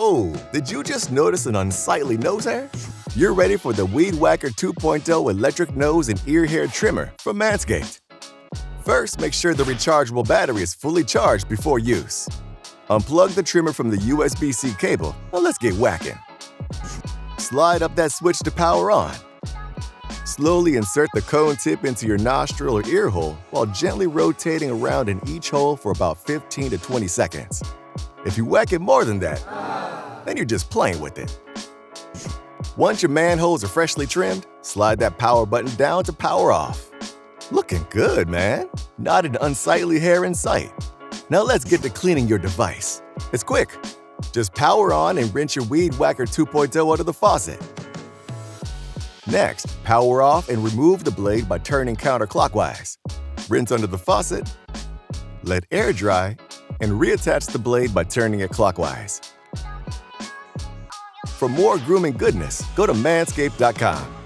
Oh, did you just notice an unsightly nose hair? You're ready for the Weed Whacker 2.0 electric nose and ear hair trimmer from Manscaped. First, make sure the rechargeable battery is fully charged before use. Unplug the trimmer from the USB-C cable, and let's get whacking. Slide up that switch to power on. Slowly insert the cone tip into your nostril or ear hole while gently rotating around in each hole for about 15 to 20 seconds. If you whack it more than that, then you're just playing with it. Once your manholes are freshly trimmed, slide that power button down to power off. Looking good, man. Not an unsightly hair in sight. Now let's get to cleaning your device. It's quick. Just power on and rinse your Weed Whacker 2.0 under the faucet. Next, power off and remove the blade by turning counterclockwise. Rinse under the faucet, let air dry, and reattach the blade by turning it clockwise. For more grooming goodness, go to manscaped.com.